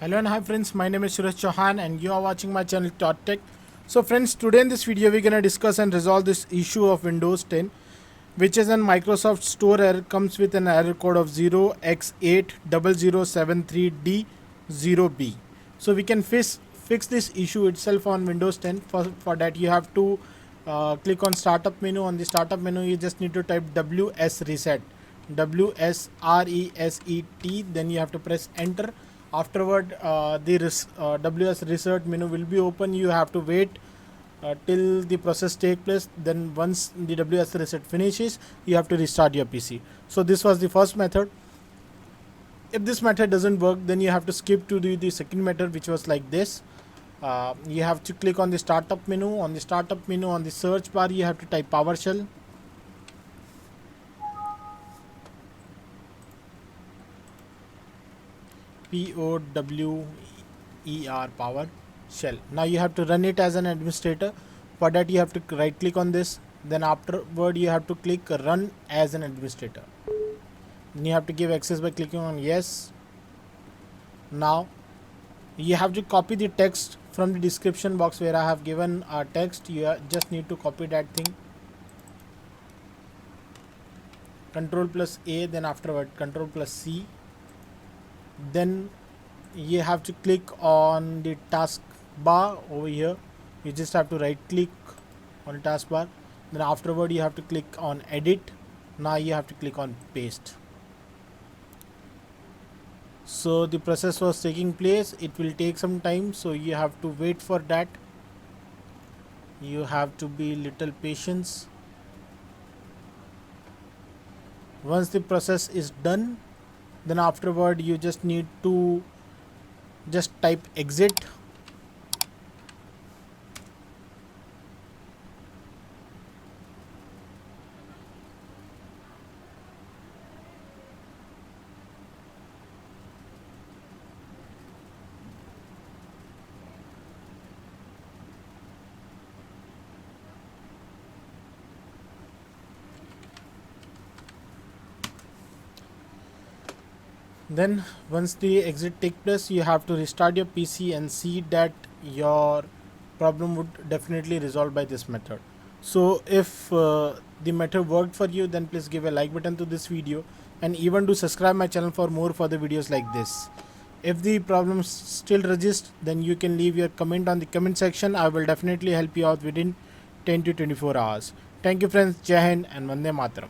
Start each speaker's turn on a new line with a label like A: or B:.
A: Hello and hi friends, my name is Suresh Chauhan and you are watching my channel Tech. So friends, today in this video we're gonna discuss and resolve this issue of Windows 10, which is an Microsoft Store error, comes with an error code of 0x80073d0b. So we can fix this issue itself on Windows 10. For that you have to click on startup menu. On the startup menu you just need to type WS reset, WSRESET, then you have to press enter. Afterward the WS reset menu will be open. You have to wait till the process take place. Then once the WS reset finishes, you have to restart your PC. So this was the first method. If this method doesn't work, then you have to skip to the second method, which was like this. You have to click on the startup menu. On the startup menu, on the search bar, you have to type PowerShell. POWER, PowerShell. Now you have to run it as an administrator. For that you have to right click on this, then afterward you have to click run as an administrator. Then you have to give access by clicking on yes. Now you have to copy the text from the description box where I have given a text. You just need to copy that thing. Control+A, then afterward Control+C. Then you have to click on the taskbar over here. You just have to right click on the taskbar. Then afterward you have to click on edit. Now you have to click on paste. So the process was taking place. It will take some time, so you have to wait for that. You have to be little patient. Once the process is done, then afterward you just need to just type exit. Then once the exit take place, you have to restart your PC and see that your problem would definitely resolve by this method. So if the method worked for you, then please give a like button to this video and even do subscribe my channel for more further videos like this. If the problem still exists, then you can leave your comment on the comment section. I will definitely help you out within 10 to 24 hours. Thank you friends. Jai Hind and Vande Mataram.